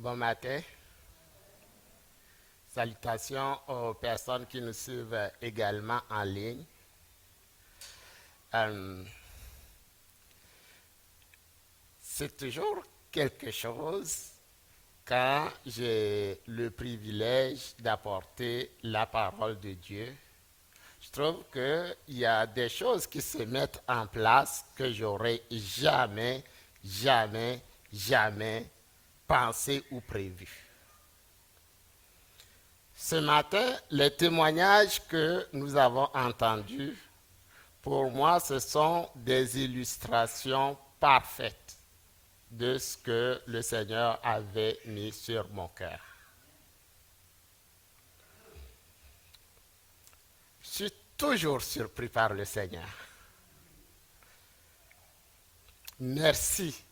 Bon matin. Salutations aux personnes qui nous suivent également en ligne. Euh, c'est toujours quelque chose quand j'ai le privilège d'apporter la parole de Dieu. Je trouve qu'il y a des choses qui se mettent en place que j'aurais jamais pensé ou prévu. Ce matin, les témoignages que nous avons entendus, pour moi, ce sont des illustrations parfaites de ce que le Seigneur avait mis sur mon cœur. Je suis toujours surpris par le Seigneur. Merci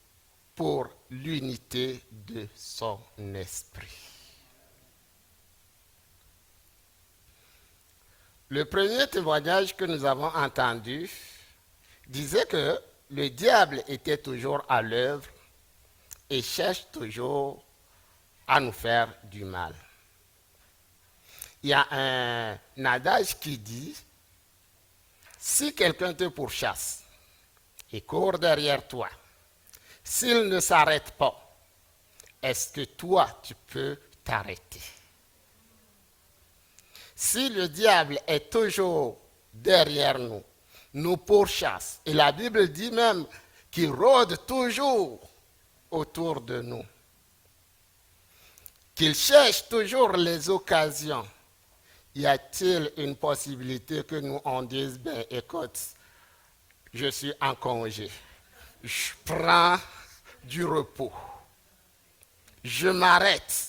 pour l'unité de son esprit. Le premier témoignage que nous avons entendu disait que le diable était toujours à l'œuvre et cherche toujours à nous faire du mal. Il y a un adage qui dit, si quelqu'un te pourchasse et court derrière toi, s'il ne s'arrête pas, est-ce que toi, tu peux t'arrêter? Si le diable est toujours derrière nous, nous pourchasse, et la Bible dit même qu'il rôde toujours autour de nous, qu'il cherche toujours les occasions, y a-t-il une possibilité que nous on dise, ben écoute, je suis en congé, je prends du repos, je m'arrête.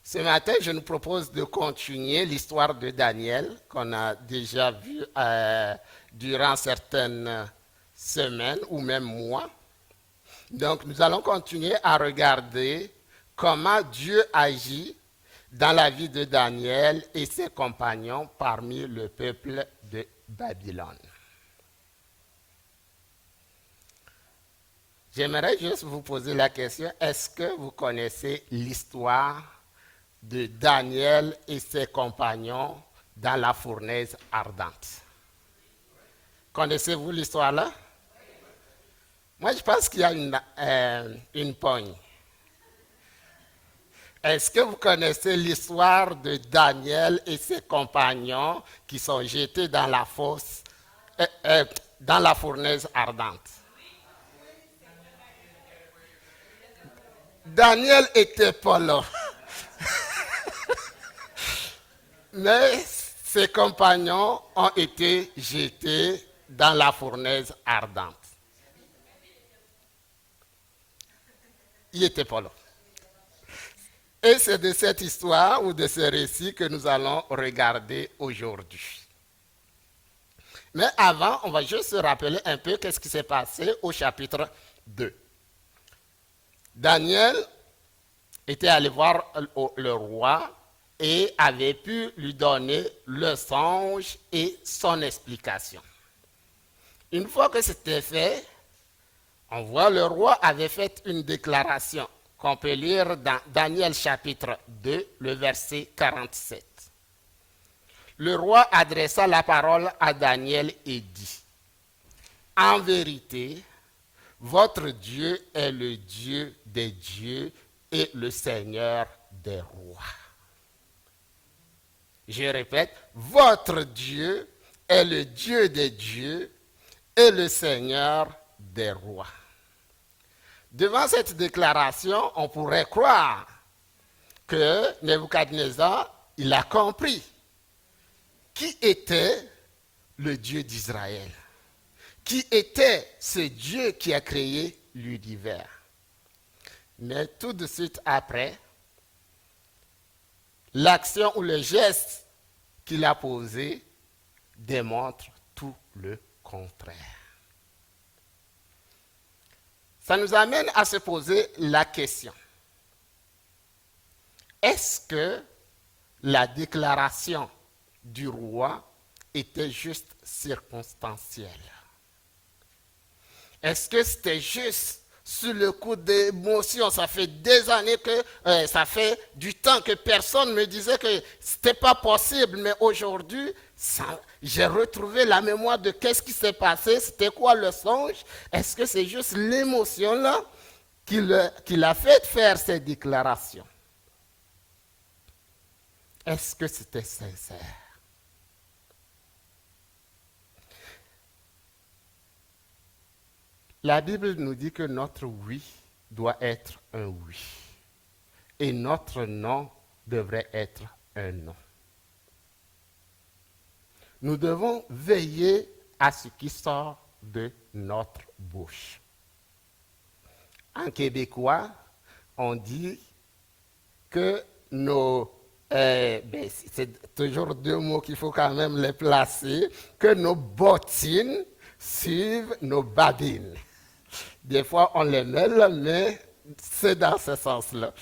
Ce matin, je nous propose de continuer l'histoire de Daniel qu'on a déjà vue durant certaines semaines ou même mois. Donc, nous allons continuer à regarder comment Dieu agit dans la vie de Daniel et ses compagnons parmi le peuple de Babylone. J'aimerais juste vous poser la question, est-ce que vous connaissez l'histoire de Daniel et ses compagnons dans la fournaise ardente? Connaissez-vous l'histoire là? Moi, je pense qu'il y a une pogne. Est-ce que vous connaissez l'histoire de Daniel et ses compagnons qui sont jetés dans la fosse, dans la fournaise ardente? Daniel était pas là. Mais ses compagnons ont été jetés dans la fournaise ardente. Il n'était pas là. Et c'est de cette histoire ou de ce récit que nous allons regarder aujourd'hui. Mais avant, on va juste se rappeler un peu qu'est-ce qui s'est passé au chapitre 2. Daniel était allé voir le roi et avait pu lui donner le songe et son explication. Une fois que c'était fait, on voit le roi avait fait une déclaration qu'on peut lire dans Daniel chapitre 2, le verset 47. Le roi adressa la parole à Daniel et dit, « En vérité, votre Dieu est le Dieu des dieux et le Seigneur des rois. » Je répète, votre Dieu est le Dieu des dieux et le Seigneur des rois. Devant cette déclaration, on pourrait croire que Nebuchadnezzar, il a compris qui était le Dieu d'Israël, qui était ce Dieu qui a créé l'univers. Mais tout de suite après, l'action ou le geste qu'il a posé démontre tout le contraire. Ça nous amène à se poser la question. Est-ce que la déclaration du roi était juste circonstancielle? Est-ce que c'était juste sur le coup d'émotion. Ça fait des années que, ça fait du temps que personne me disait que c'était pas possible. Mais aujourd'hui, j'ai retrouvé la mémoire de qu'est-ce qui s'est passé, c'était quoi le songe. Est-ce que c'est juste l'émotion là qui l'a fait faire ces déclarations? Est-ce que c'était sincère? La Bible nous dit que notre oui doit être un oui. Et notre non devrait être un non. Nous devons veiller à ce qui sort de notre bouche. En québécois, on dit que c'est toujours deux mots qu'il faut quand même les placer, que nos bottines suivent nos babines. Des fois, on les mêle, mais c'est dans ce sens-là.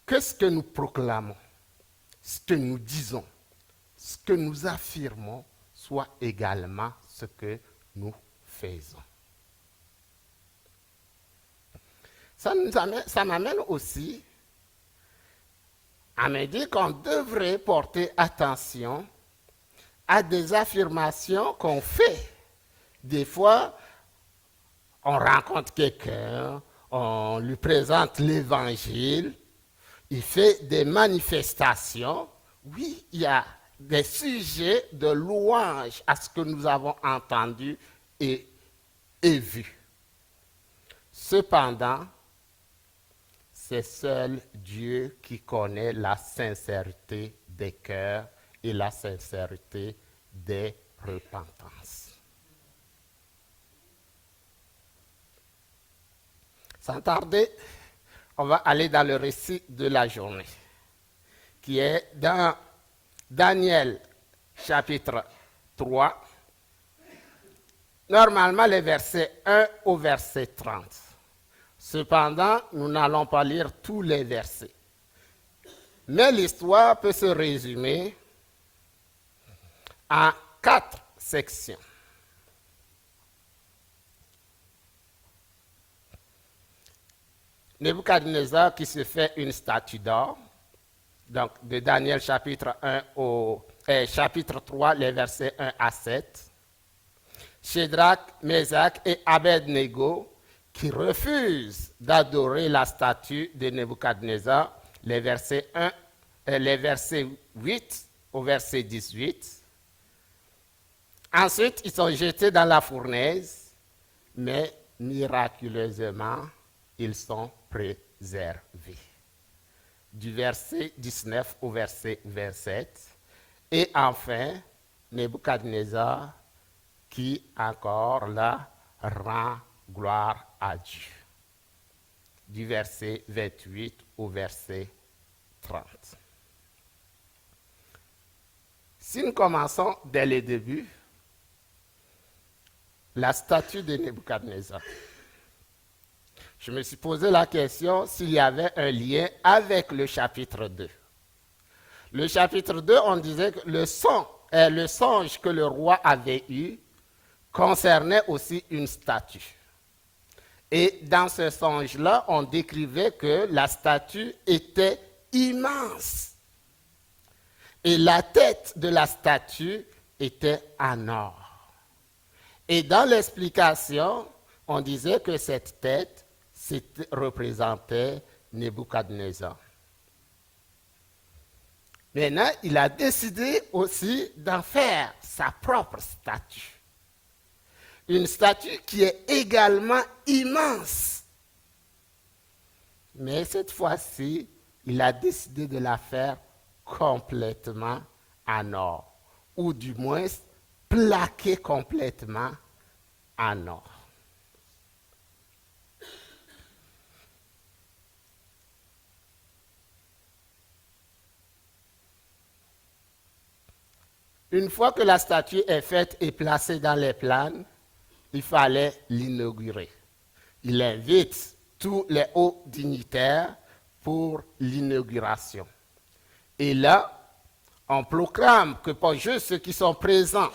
Qu'est-ce que nous proclamons, ce que nous disons, ce que nous affirmons, soit également ce que nous faisons. Ça m'amène aussi à me dire qu'on devrait porter attention à des affirmations qu'on fait. Des fois, on rencontre quelqu'un, on lui présente l'évangile, il fait des manifestations. Oui, il y a des sujets de louange à ce que nous avons entendu et vu. Cependant, c'est seul Dieu qui connaît la sincérité des cœurs et la sincérité des repentances. Sans tarder, on va aller dans le récit de la journée, qui est dans Daniel chapitre 3, normalement les versets 1 au verset 30. Cependant, nous n'allons pas lire tous les versets. Mais l'histoire peut se résumer en 4 sections. Nebuchadnezzar qui se fait une statue d'or, donc de Daniel chapitre 3, les versets 1 à 7. Shadrach, Meshach et Abednego qui refusent d'adorer la statue de Nebuchadnezzar, les versets 8 au verset 18. Ensuite, ils sont jetés dans la fournaise, mais miraculeusement, ils sont préservés. Du verset 19 au verset 27. Et enfin, Nebuchadnezzar qui encore là rend gloire à Dieu. Du verset 28 au verset 30. Si nous commençons dès le début, la statue de Nebuchadnezzar. Je me suis posé la question s'il y avait un lien avec le chapitre 2. Le chapitre 2, on disait que le songe que le roi avait eu concernait aussi une statue. Et dans ce songe-là, on décrivait que la statue était immense. Et la tête de la statue était en or. Et dans l'explication, on disait que cette tête représentait Nebuchadnezzar. Maintenant, il a décidé aussi d'en faire sa propre statue. Une statue qui est également immense. Mais cette fois-ci, il a décidé de la faire complètement en or. Ou du moins, plaquée complètement en or. Une fois que la statue est faite et placée dans les planes, il fallait l'inaugurer. Il invite tous les hauts dignitaires pour l'inauguration. Et là, on proclame que pas juste ceux qui sont présents,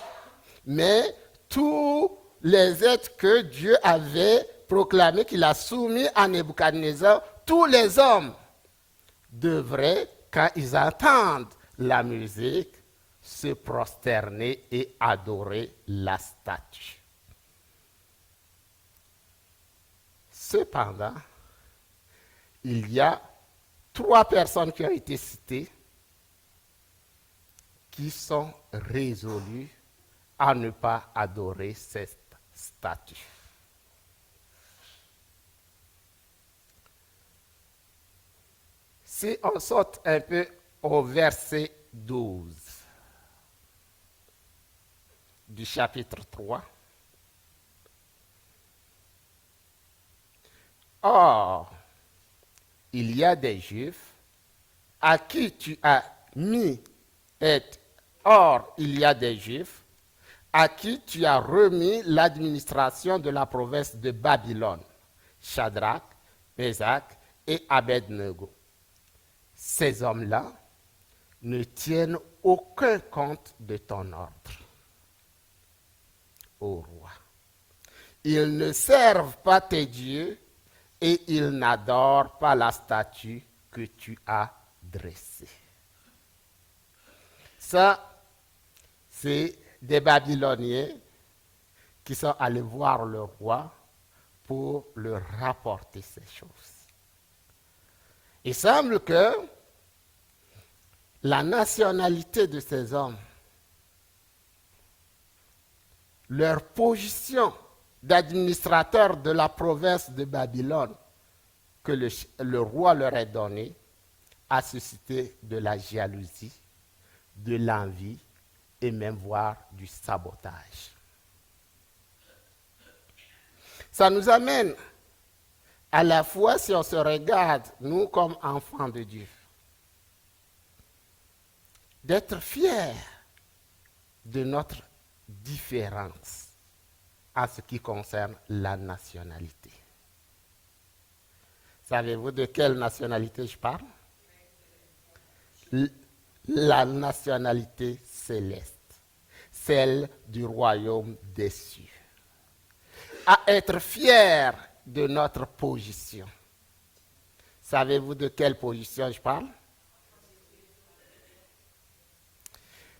mais tous les êtres que Dieu avait proclamés, qu'il a soumis à Nebuchadnezzar, tous les hommes devraient, quand ils entendent la musique, se prosterner et adorer la statue. Cependant, il y a 3 personnes qui ont été citées qui sont résolues à ne pas adorer cette statue. Si on saute un peu au verset 12 du chapitre 3. Or, il y a des Juifs à qui tu as mis Or, il y a des Juifs à qui tu as remis l'administration de la province de Babylone, Shadrach, Meshach et Abednego. Ces hommes-là ne tiennent aucun compte de ton ordre, ô roi. Ils ne servent pas tes dieux et ils n'adorent pas la statue que tu as dressée. Ça, c'est des Babyloniens qui sont allés voir le roi pour leur rapporter ces choses. Il semble que la nationalité de ces hommes, leur position d'administrateur de la province de Babylone que le roi leur a donnée, a suscité de la jalousie, de l'envie et même voire du sabotage. Ça nous amène à la fois, si on se regarde, nous comme enfants de Dieu, d'être fiers de notre différence en ce qui concerne la nationalité. Savez-vous de quelle nationalité je parle? La nationalité céleste, celle du royaume des cieux. À être fiers de notre position. Savez-vous de quelle position je parle?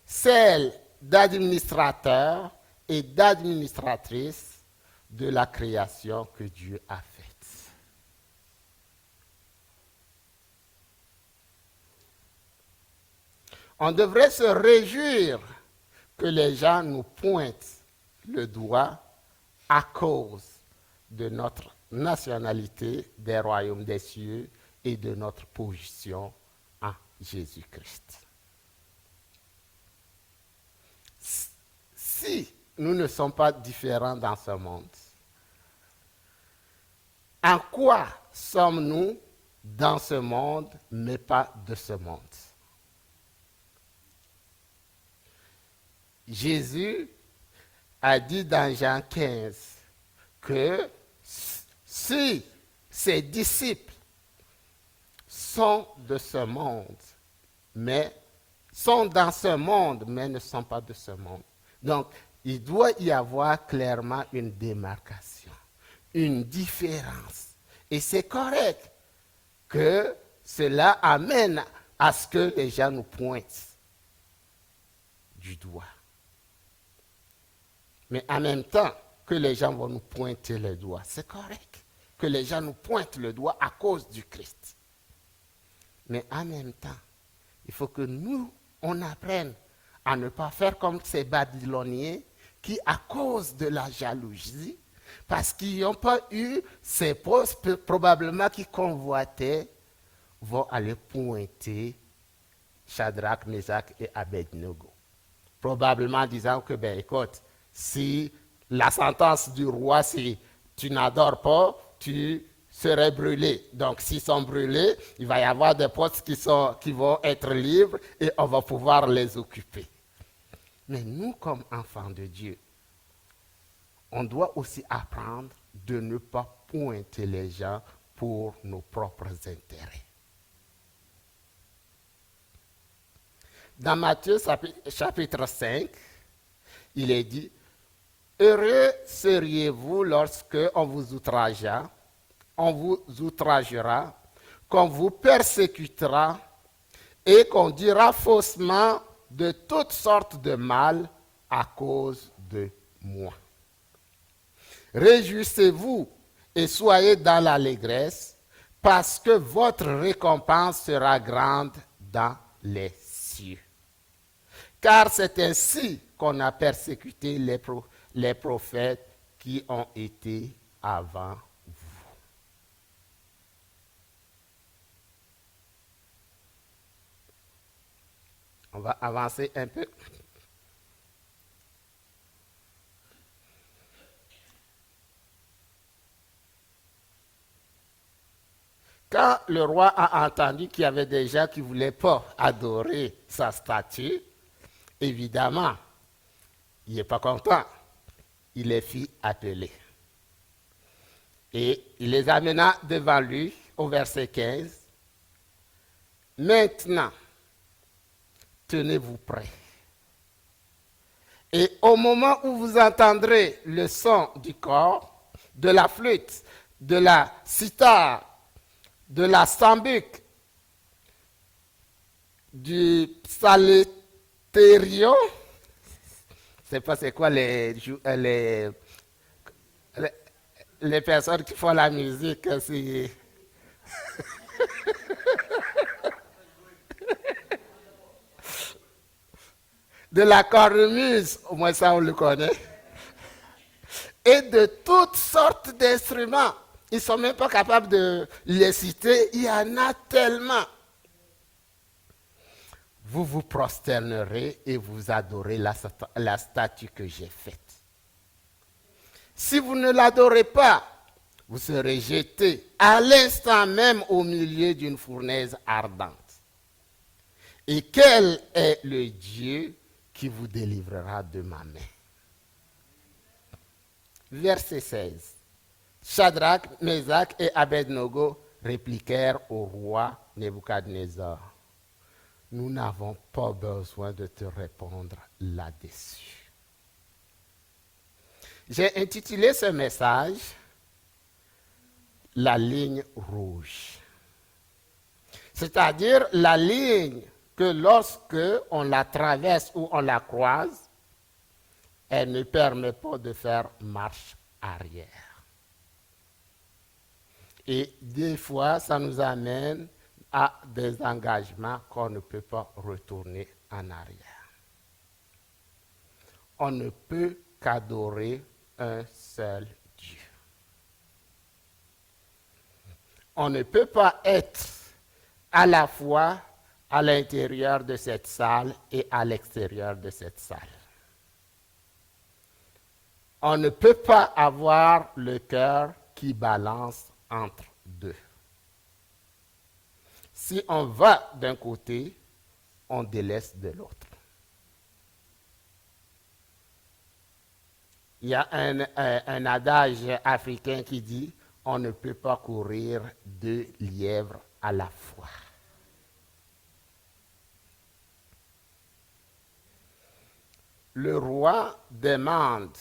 Celle d'administrateur et d'administratrice de la création que Dieu a faite. On devrait se réjouir que les gens nous pointent le doigt à cause de notre nationalité des royaumes des cieux et de notre position en Jésus-Christ. Si nous ne sommes pas différents dans ce monde, en quoi sommes-nous dans ce monde, mais pas de ce monde? Jésus a dit dans Jean 15 que si ses disciples sont de ce monde, mais sont dans ce monde, mais ne sont pas de ce monde. Donc, il doit y avoir clairement une démarcation, une différence. Et c'est correct que cela amène à ce que les gens nous pointent du doigt. Mais en même temps que les gens vont nous pointer le doigt, c'est correct que les gens nous pointent le doigt à cause du Christ. Mais en même temps, il faut que nous, on apprenne à ne pas faire comme ces Babyloniens qui, à cause de la jalousie, parce qu'ils n'ont pas eu ces postes probablement qui convoitaient, vont aller pointer Shadrach, Meshach et Abednego. Probablement en disant que, ben écoute, si la sentence du roi, si tu n'adores pas, tu serais brûlé. Donc, s'ils sont brûlés, il va y avoir des postes qui vont être libres et on va pouvoir les occuper. Mais nous, comme enfants de Dieu, on doit aussi apprendre de ne pas pointer les gens pour nos propres intérêts. Dans Matthieu chapitre 5, il est dit, Heureux seriez-vous lorsque on vous outragera, qu'on vous persécutera et qu'on dira faussement de toutes sortes de mal à cause de moi. Réjouissez-vous et soyez dans l'allégresse, parce que votre récompense sera grande dans les cieux. Car c'est ainsi qu'on a persécuté les prophètes qui ont été avant vous. On va avancer un peu. Quand le roi a entendu qu'il y avait des gens qui ne voulaient pas adorer sa statue, évidemment, il n'est pas content. Il les fit appeler. Et il les amena devant lui au verset 15. Maintenant, tenez-vous prêts. Et au moment où vous entendrez le son du cor, de la flûte, de la cithare, de la sambuc, du psalterion, je ne sais pas c'est quoi les personnes qui font la musique. De la cornemuse, au moins ça on le connaît, et de toutes sortes d'instruments. Ils ne sont même pas capables de les citer, il y en a tellement. Vous vous prosternerez et vous adorez la statue que j'ai faite. Si vous ne l'adorez pas, vous serez jeté à l'instant même au milieu d'une fournaise ardente. Et quel est le Dieu qui vous délivrera de ma main? Verset 16. Shadrach, Meshach et Abednego répliquèrent au roi Nebuchadnezzar. Nous n'avons pas besoin de te répondre là-dessus. J'ai intitulé ce message « La ligne rouge ». C'est-à-dire la ligne que lorsque on la traverse ou on la croise, elle ne permet pas de faire marche arrière. Et des fois, ça nous amène à des engagements qu'on ne peut pas retourner en arrière. On ne peut qu'adorer un seul Dieu. On ne peut pas être à la fois à l'intérieur de cette salle et à l'extérieur de cette salle. On ne peut pas avoir le cœur qui balance entre deux. Si on va d'un côté, on délaisse de l'autre. Il y a un adage africain qui dit « on ne peut pas courir 2 lièvres à la fois ». Le roi demande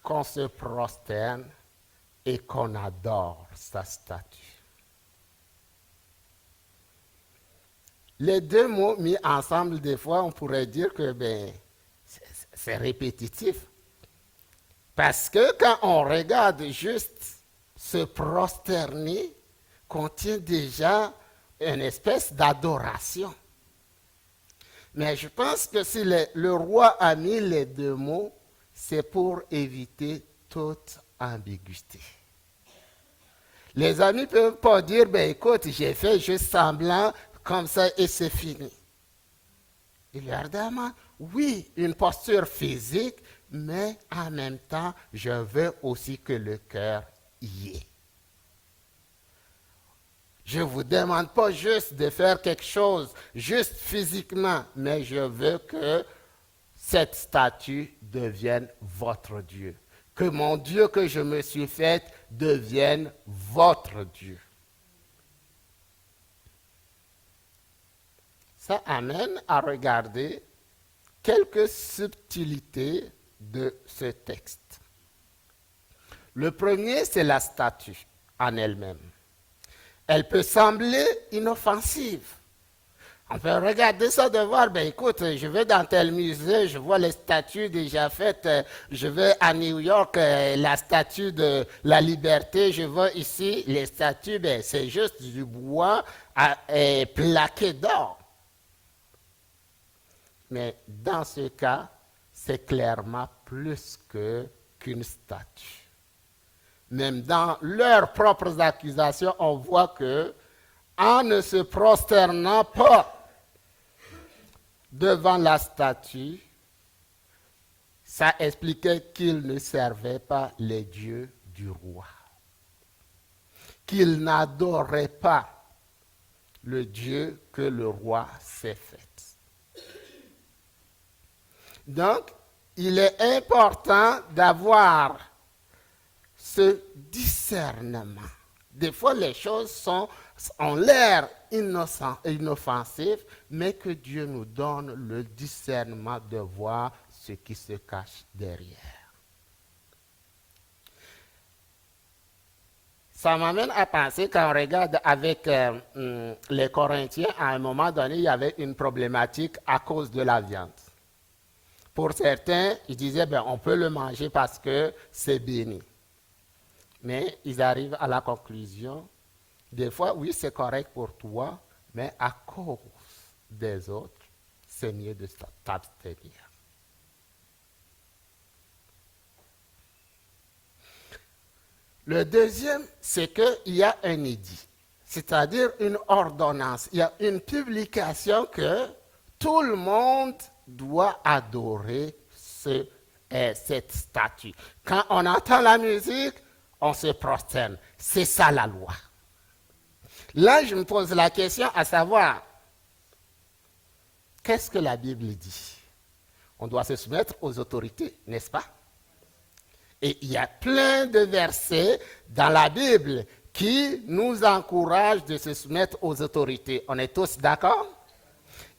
qu'on se prosterne et qu'on adore sa statue. Les deux mots mis ensemble, des fois, on pourrait dire que c'est répétitif. Parce que quand on regarde juste se prosterner, contient déjà une espèce d'adoration. Mais je pense que si le roi a mis les deux mots, c'est pour éviter toute ambiguïté. Les amis ne peuvent pas dire, écoute, j'ai fait juste semblant, comme ça, et c'est fini. Il leur demande, oui, une posture physique, mais en même temps, je veux aussi que le cœur y est. Je ne vous demande pas juste de faire quelque chose, juste physiquement, mais je veux que cette statue devienne votre Dieu. Que mon Dieu que je me suis fait devienne votre Dieu. Ça amène à regarder quelques subtilités de ce texte. Le premier, c'est la statue en elle-même. Elle peut sembler inoffensive. On peut regarder ça de voir, ben écoute, je vais dans tel musée, je vois les statues déjà faites, je vais à New York, la statue de la liberté, je vois ici, les statues, ben c'est juste du bois plaqué d'or. Mais dans ce cas, c'est clairement plus qu'une statue. Même dans leurs propres accusations, on voit que, en ne se prosternant pas devant la statue, ça expliquait qu'ils ne servaient pas les dieux du roi, qu'ils n'adoraient pas le Dieu que le roi s'est fait. Donc, il est important d'avoir ce discernement. Des fois, les choses ont l'air inoffensives, mais que Dieu nous donne le discernement de voir ce qui se cache derrière. Ça m'amène à penser, quand on regarde avec les Corinthiens, à un moment donné, il y avait une problématique à cause de la viande. Pour certains, ils disaient, ben, on peut le manger parce que c'est béni. Mais ils arrivent à la conclusion, des fois, oui, c'est correct pour toi, mais à cause des autres, c'est mieux de t'abstenir. Le deuxième, c'est qu'il y a un édit, c'est-à-dire une ordonnance. Il y a une publication que tout le monde doit adorer cette statue. Quand on entend la musique, on se prosterne. C'est ça la loi. Là, je me pose la question à savoir, qu'est-ce que la Bible dit? On doit se soumettre aux autorités, n'est-ce pas? Et il y a plein de versets dans la Bible qui nous encouragent de se soumettre aux autorités. On est tous d'accord?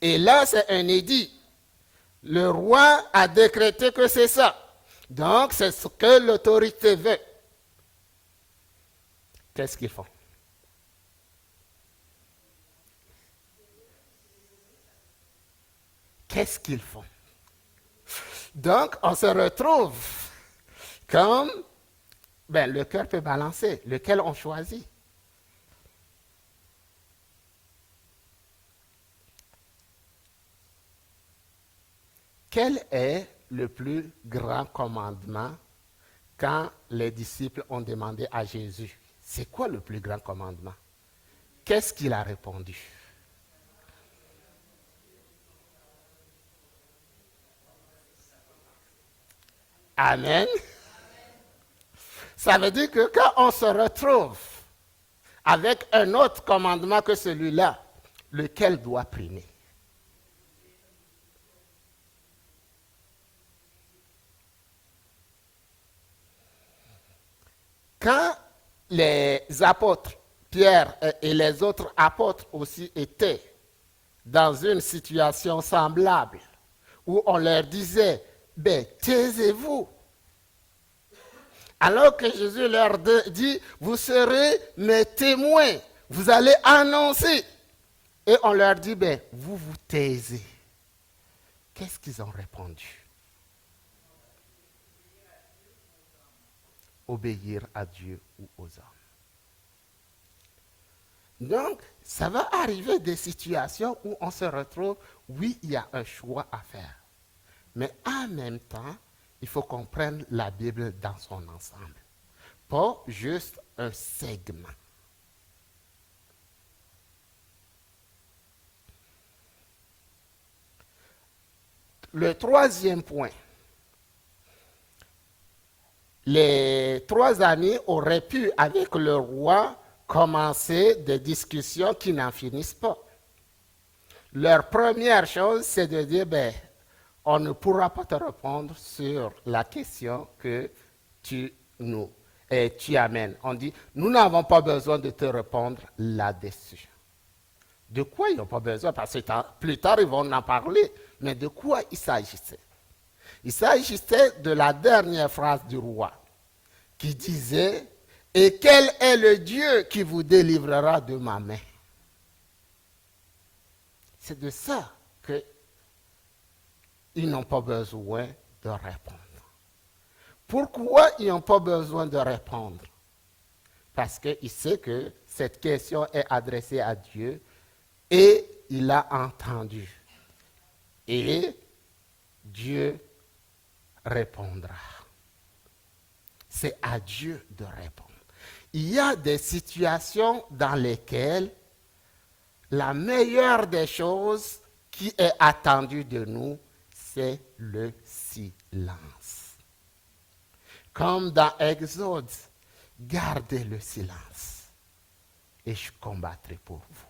Et là, c'est un édit. Le roi a décrété que c'est ça. Donc, c'est ce que l'autorité veut. Qu'est-ce qu'ils font? Qu'est-ce qu'ils font? Donc, on se retrouve comme le cœur peut balancer, lequel on choisit. Quel est le plus grand commandement quand les disciples ont demandé à Jésus, c'est quoi le plus grand commandement? Qu'est-ce qu'il a répondu? Amen. Ça veut dire que quand on se retrouve avec un autre commandement que celui-là, lequel doit primer? Quand les apôtres, Pierre et les autres apôtres aussi étaient dans une situation semblable, où on leur disait, taisez-vous. Alors que Jésus leur dit, vous serez mes témoins, vous allez annoncer. Et on leur dit, vous vous taisez. Qu'est-ce qu'ils ont répondu? Obéir à Dieu ou aux hommes. Donc, ça va arriver des situations où on se retrouve, oui, il y a un choix à faire. Mais en même temps, il faut qu'on prenne la Bible dans son ensemble. Pas juste un segment. Le troisième point. Les trois amis auraient pu, avec le roi, commencer des discussions qui n'en finissent pas. Leur première chose, c'est de dire, on ne pourra pas te répondre sur la question que tu amènes. On dit, nous n'avons pas besoin de te répondre là-dessus. De quoi ils n'ont pas besoin? Parce que plus tard, ils vont en parler. Mais de quoi il s'agissait? Il s'agissait de la dernière phrase du roi qui disait « Et quel est le Dieu qui vous délivrera de ma main ?» C'est de ça qu'ils n'ont pas besoin de répondre. Pourquoi ils n'ont pas besoin de répondre? Parce qu'il sait que cette question est adressée à Dieu et il a entendu. Et Dieu répondra. C'est à Dieu de répondre. Il y a des situations dans lesquelles la meilleure des choses qui est attendue de nous, c'est le silence. Comme dans Exode, gardez le silence et je combattrai pour vous.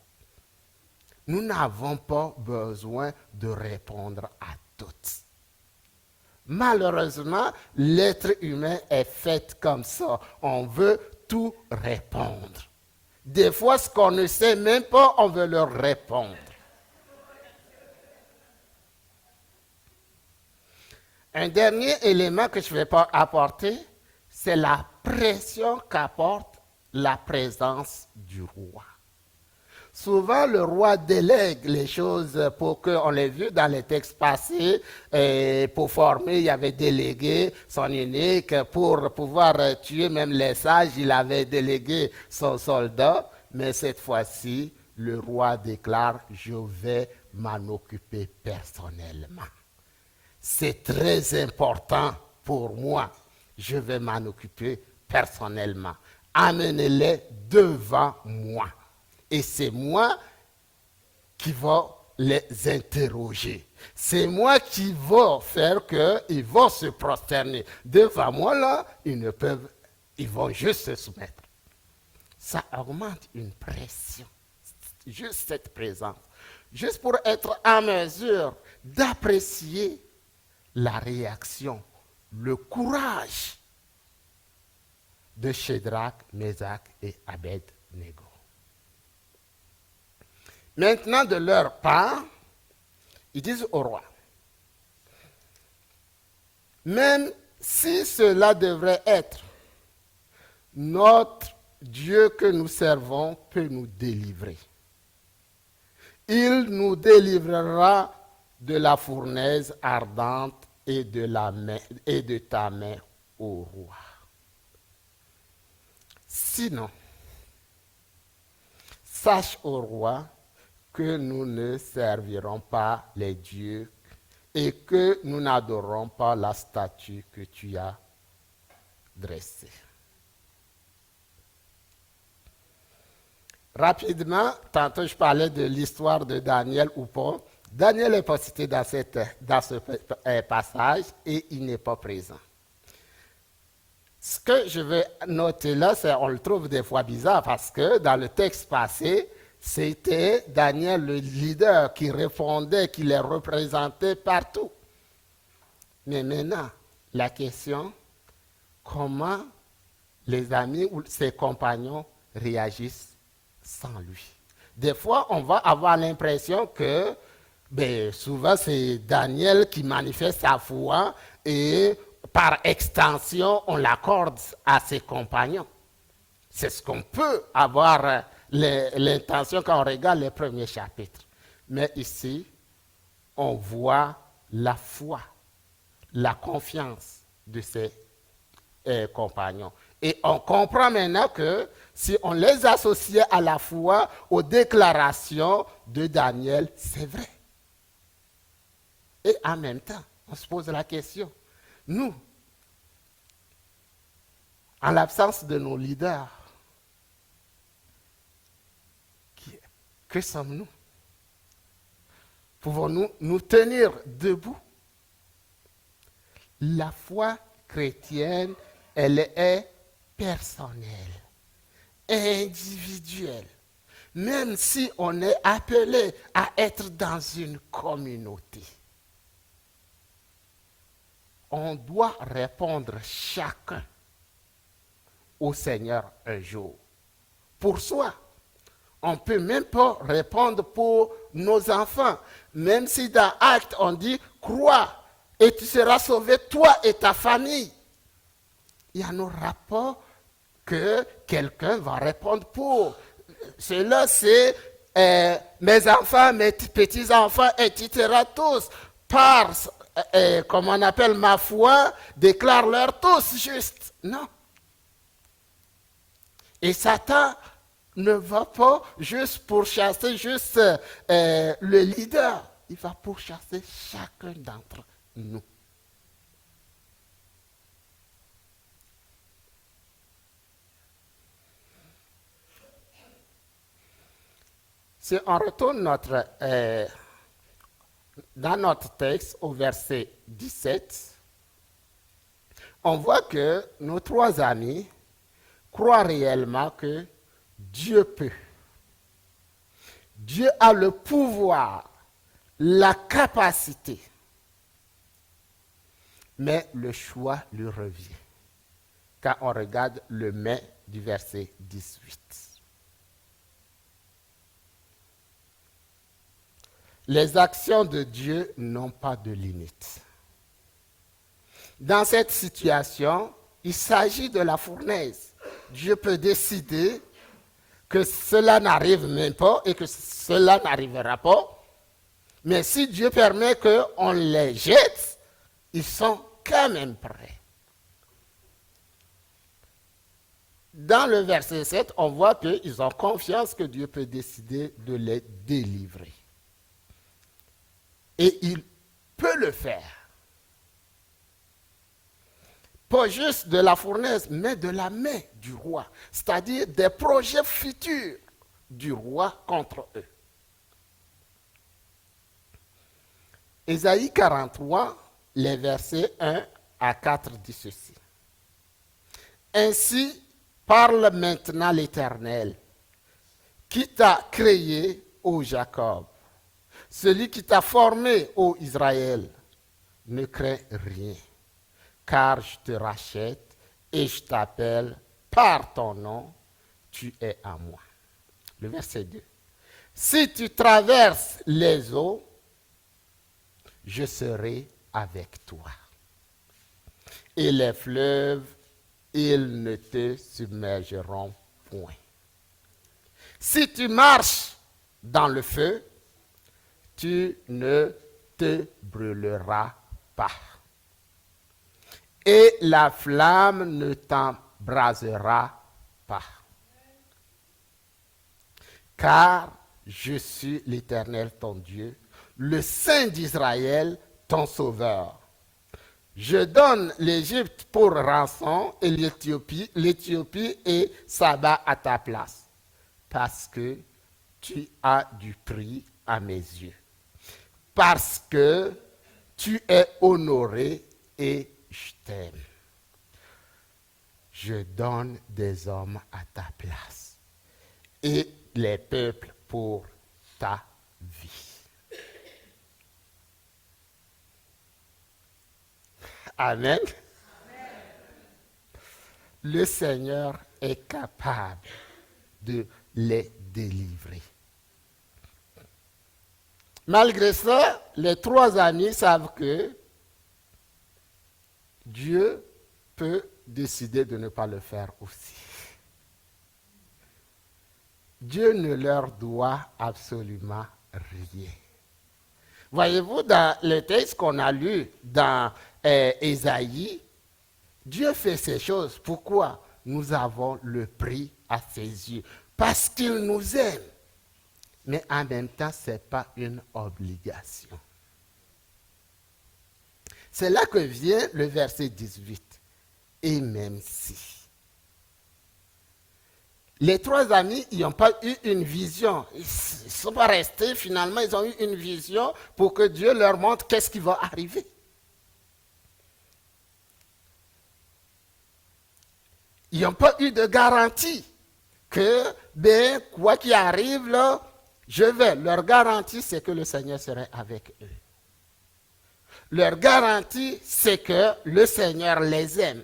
Nous n'avons pas besoin de répondre à toutes. Malheureusement, l'être humain est fait comme ça. On veut tout répondre. Des fois, ce qu'on ne sait même pas, on veut leur répondre. Un dernier élément que je ne vais pas apporter, c'est la pression qu'apporte la présence du roi. Souvent, le roi délègue les choses pour qu'on l'ait vu dans les textes passés. Pour former, il avait délégué son unique. Pour pouvoir tuer même les sages, il avait délégué son soldat. Mais cette fois-ci, le roi déclare, je vais m'en occuper personnellement. C'est très important pour moi. Je vais m'en occuper personnellement. Amenez-les devant moi. Et c'est moi qui vais les interroger. C'est moi qui vais faire qu'ils vont se prosterner. Devant moi, là, ils vont juste se soumettre. Ça augmente une pression. Juste cette présence. Juste pour être en mesure d'apprécier la réaction, le courage de Shadrach, Meshach et Abed-Nego. Maintenant, de leur part, ils disent au roi, même si cela devrait être, notre Dieu que nous servons peut nous délivrer. Il nous délivrera de la fournaise ardente et de ta main, ô roi. Sinon, sache, ô roi, que nous ne servirons pas les dieux et que nous n'adorerons pas la statue que tu as dressée. Rapidement, tantôt je parlais de l'histoire de Daniel ou pas. Daniel n'est pas cité dans ce passage et il n'est pas présent. Ce que je veux noter là, on le trouve des fois bizarre parce que dans le texte passé, c'était Daniel le leader qui répondait, qui les représentait partout. Mais maintenant, la question, comment les amis ou ses compagnons réagissent sans lui? Des fois, on va avoir l'impression que souvent c'est Daniel qui manifeste sa foi et par extension, on l'accorde à ses compagnons. C'est ce qu'on peut avoir l'intention quand on regarde les premiers chapitres. Mais ici, on voit la foi, la confiance de ses compagnons. Et on comprend maintenant que si on les associait à la foi, aux déclarations de Daniel, c'est vrai. Et en même temps, on se pose la question, nous, en l'absence de nos leaders, que sommes-nous? Pouvons-nous nous tenir debout? La foi chrétienne, elle est personnelle, individuelle. Même si on est appelé à être dans une communauté, on doit répondre chacun au Seigneur un jour. Pour soi, On ne peut même pas répondre pour nos enfants. Même si dans Actes, on dit, crois et tu seras sauvé, toi et ta famille. Il n'y en aura pas que quelqu'un va répondre pour. Cela, c'est mes enfants, mes petits-enfants, etc. tous, par, comme on appelle ma foi, déclarent-leur tous juste. Non. Et Satan ne va pas juste pourchasser juste le leader. Il va pourchasser chacun d'entre nous. Si on retourne dans notre texte au verset 17, on voit que nos trois amis croient réellement que Dieu peut. Dieu a le pouvoir, la capacité. Mais le choix lui revient. Quand on regarde le mais du verset 18. Les actions de Dieu n'ont pas de limite. Dans cette situation, il s'agit de la fournaise. Dieu peut décider que cela n'arrive même pas et que cela n'arrivera pas. Mais si Dieu permet qu'on les jette, ils sont quand même prêts. Dans le verset 7, on voit qu'ils ont confiance que Dieu peut décider de les délivrer. Et il peut le faire. Pas juste de la fournaise, mais de la main du roi. C'est-à-dire des projets futurs du roi contre eux. Ésaïe 43, les versets 1 à 4 dit ceci. Ainsi parle maintenant l'Éternel, qui t'a créé, ô Jacob. Celui qui t'a formé, ô Israël, ne crains rien, car je te rachète et je t'appelle par ton nom, tu es à moi. Le verset 2. Si tu traverses les eaux, je serai avec toi. Et les fleuves, ils ne te submergeront point. Si tu marches dans le feu, tu ne te brûleras pas. Et la flamme ne t'embrasera pas. Car je suis l'Éternel ton Dieu, le Saint d'Israël, ton Sauveur. Je donne l'Égypte pour rançon et l'Éthiopie et Saba à ta place, parce que tu as du prix à mes yeux. Parce que tu es honoré et je t'aime. Je donne des hommes à ta place et les peuples pour ta vie. Amen. Le Seigneur est capable de les délivrer. Malgré ça, les trois amis savent que Dieu peut décider de ne pas le faire aussi. Dieu ne leur doit absolument rien. Voyez-vous, dans le texte qu'on a lu dans Ésaïe, Dieu fait ces choses. Pourquoi? Nous avons le prix à ses yeux. Parce qu'il nous aime. Mais en même temps, ce n'est pas une obligation. C'est là que vient le verset 18. Et même si. Les trois amis, ils n'ont pas eu une vision. Ils ne sont pas restés, finalement, ils ont eu une vision pour que Dieu leur montre qu'est-ce qui va arriver. Ils n'ont pas eu de garantie que, quoi qu'il arrive, là, je vais. Leur garantie, c'est que le Seigneur serait avec eux. Leur garantie, c'est que le Seigneur les aime.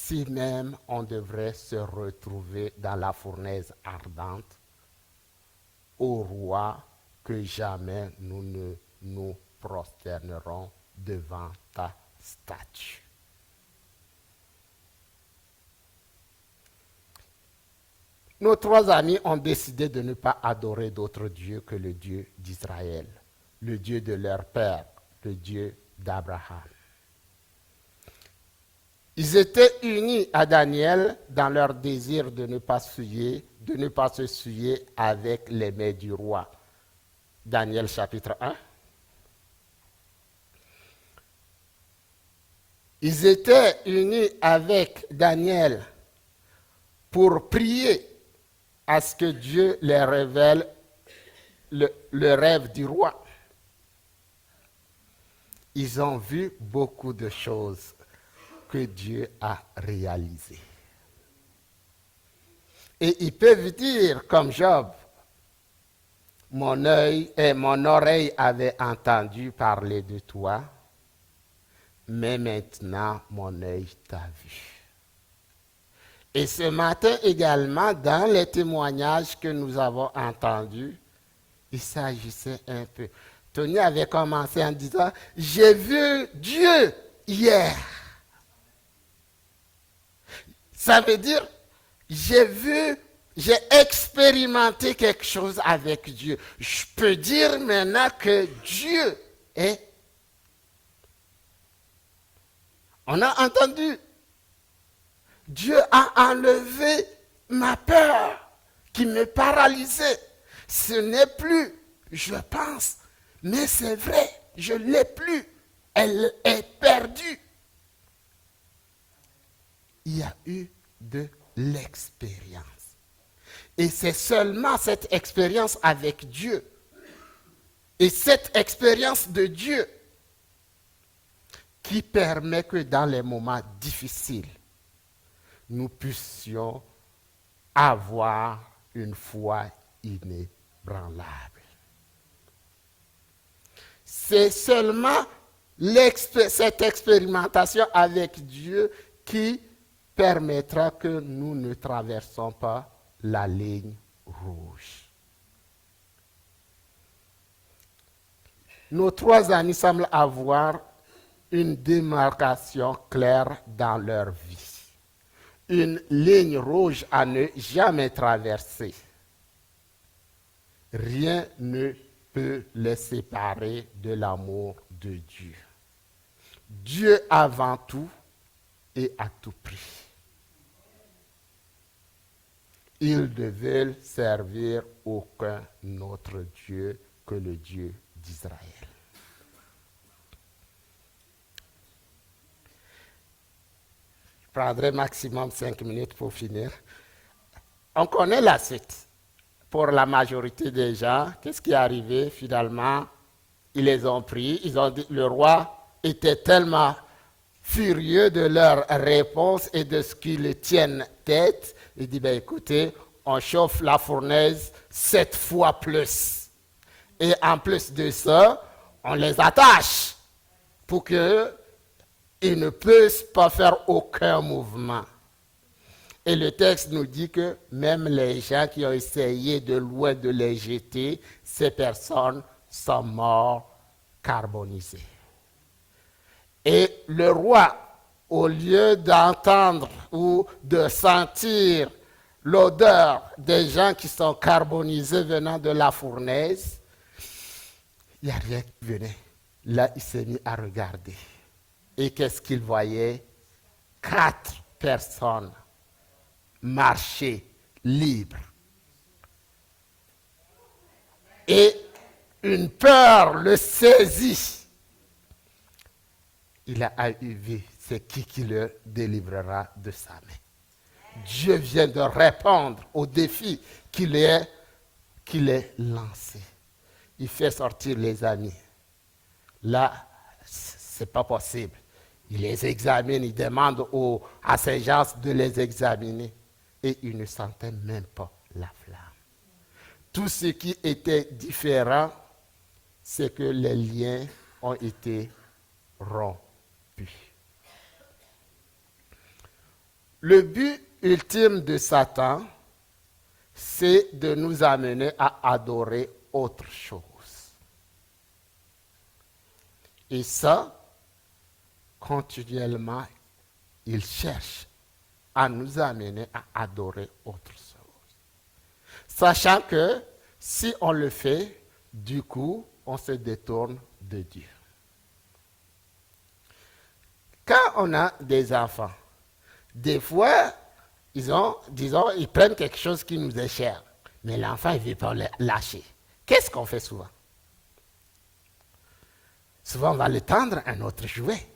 si même on devrait se retrouver dans la fournaise ardente, ô roi, que jamais nous ne nous prosternerons devant ta statue. Nos trois amis ont décidé de ne pas adorer d'autres dieux que le Dieu d'Israël, le Dieu de leur père, le Dieu d'Abraham. Ils étaient unis à Daniel dans leur désir de ne pas se souiller avec les mets du roi. Daniel chapitre 1. Ils étaient unis avec Daniel pour prier à ce que Dieu leur révèle le rêve du roi. Ils ont vu beaucoup de choses que Dieu a réalisées. Et ils peuvent dire, comme Job, mon oreille avait entendu parler de toi, mais maintenant mon œil t'a vu. Et ce matin également, dans les témoignages que nous avons entendus, il s'agissait un peu. Tony avait commencé en disant, j'ai vu Dieu hier. Ça veut dire, j'ai expérimenté quelque chose avec Dieu. Je peux dire maintenant que Dieu est. On a entendu. Dieu a enlevé ma peur qui me paralysait. Ce n'est plus, je pense, mais c'est vrai, je ne l'ai plus. Elle est perdue. Il y a eu de l'expérience. Et c'est seulement cette expérience avec Dieu et cette expérience de Dieu qui permet que dans les moments difficiles, nous puissions avoir une foi inébranlable. C'est seulement cette expérimentation avec Dieu qui permettra que nous ne traversons pas la ligne rouge. Nos trois amis semblent avoir une démarcation claire dans leur vie. Une ligne rouge à ne jamais traverser. Rien ne peut les séparer de l'amour de Dieu. Dieu avant tout et à tout prix. Ils ne veulent servir aucun autre Dieu que le Dieu d'Israël. Je prendrai maximum 5 minutes pour finir. On connaît la suite. Pour la majorité des gens, qu'est-ce qui est arrivé finalement? Ils les ont pris, ils ont dit, le roi était tellement furieux de leur réponse et de ce qu'ils tiennent tête. Il dit, ben écoutez, on chauffe la fournaise 7 fois plus. Et en plus de ça, on les attache pour qu'ils ne puissent pas faire aucun mouvement. Et le texte nous dit que même les gens qui ont essayé de loin de les jeter, ces personnes sont morts carbonisés. Et le roi, au lieu d'entendre ou de sentir l'odeur des gens qui sont carbonisés venant de la fournaise, il n'y a rien qui venait. Là, il s'est mis à regarder. Et qu'est-ce qu'il voyait? 4 personnes marcher libres. Et une peur le saisit. Il a vu, c'est qui le délivrera de sa main. Dieu vient de répondre au défi qu'il est lancé. Il fait sortir les amis. Là, c'est pas possible. Il les examine, il demande à ces gens de les examiner. Et il ne sentait même pas la flamme. Tout ce qui était différent, c'est que les liens ont été rompus. Le but ultime de Satan, c'est de nous amener à adorer autre chose. Et ça, continuellement, il cherche à nous amener à adorer autre chose. Sachant que si on le fait, du coup, on se détourne de Dieu. Quand on a des enfants, des fois, ils prennent quelque chose qui nous est cher, mais l'enfant, il ne veut pas le lâcher. Qu'est-ce qu'on fait souvent? Souvent, on va le tendre un autre jouet.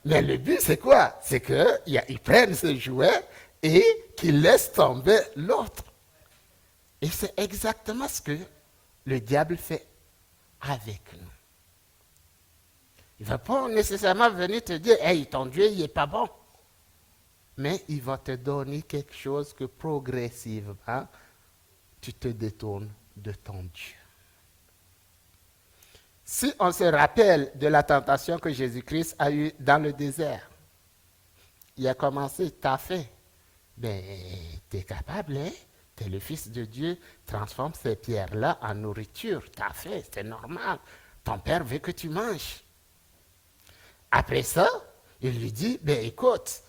Mais le but, c'est quoi? C'est qu'ils prennent ce jouet et qu'ils laissent tomber l'autre. Et c'est exactement ce que le diable fait avec nous. Il ne va pas nécessairement venir te dire, hey, ton Dieu, il n'est pas bon. Mais il va te donner quelque chose que progressivement, tu te détournes de ton Dieu. Si on se rappelle de la tentation que Jésus-Christ a eue dans le désert, il a commencé, t'as fait. Ben, tu es capable, hein? Tu es le Fils de Dieu, transforme ces pierres-là en nourriture. T'as fait, c'est normal. Ton Père veut que tu manges. Après ça, il lui dit, ben écoute,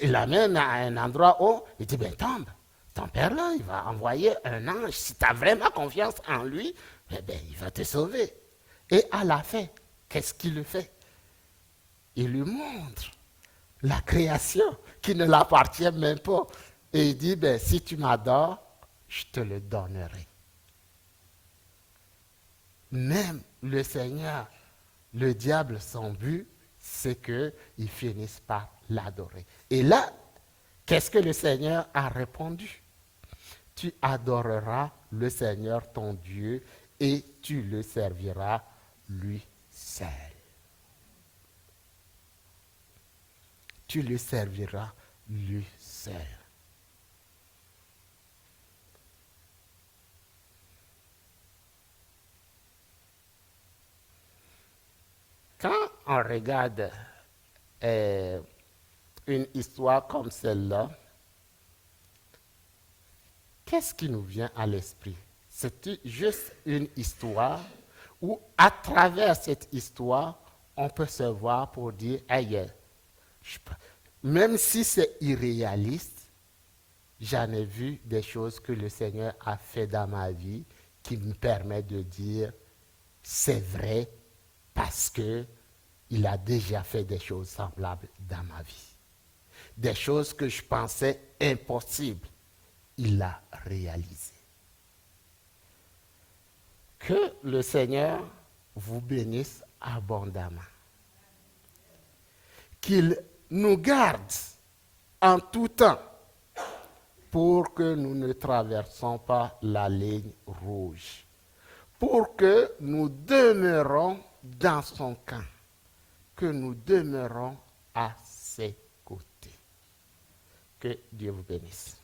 il l'amène à un endroit où, il dit, ben tombe. Ton Père là, il va envoyer un ange. Si tu as vraiment confiance en lui, ben, il va te sauver. Et à la fin, qu'est-ce qu'il le fait? Il lui montre la création qui ne l'appartient même pas. Et il dit, ben, si tu m'adores, je te le donnerai. Même le Seigneur, le diable, son but, c'est qu'il finisse par l'adorer. Et là, qu'est-ce que le Seigneur a répondu? Tu adoreras le Seigneur ton Dieu et tu le serviras lui seul. Tu le serviras lui seul. Quand on regarde une histoire comme celle-là, qu'est-ce qui nous vient à l'esprit? C'est juste une histoire où, à travers cette histoire, on peut se voir pour dire, hey, même si c'est irréaliste, j'en ai vu des choses que le Seigneur a fait dans ma vie qui me permettent de dire, c'est vrai parce que il a déjà fait des choses semblables dans ma vie. Des choses que je pensais impossibles, il l'a réalisé. Que le Seigneur vous bénisse abondamment. Qu'il nous garde en tout temps pour que nous ne traversons pas la ligne rouge. Pour que nous demeurons dans son camp. Que nous demeurons à ses côtés. Que Dieu vous bénisse.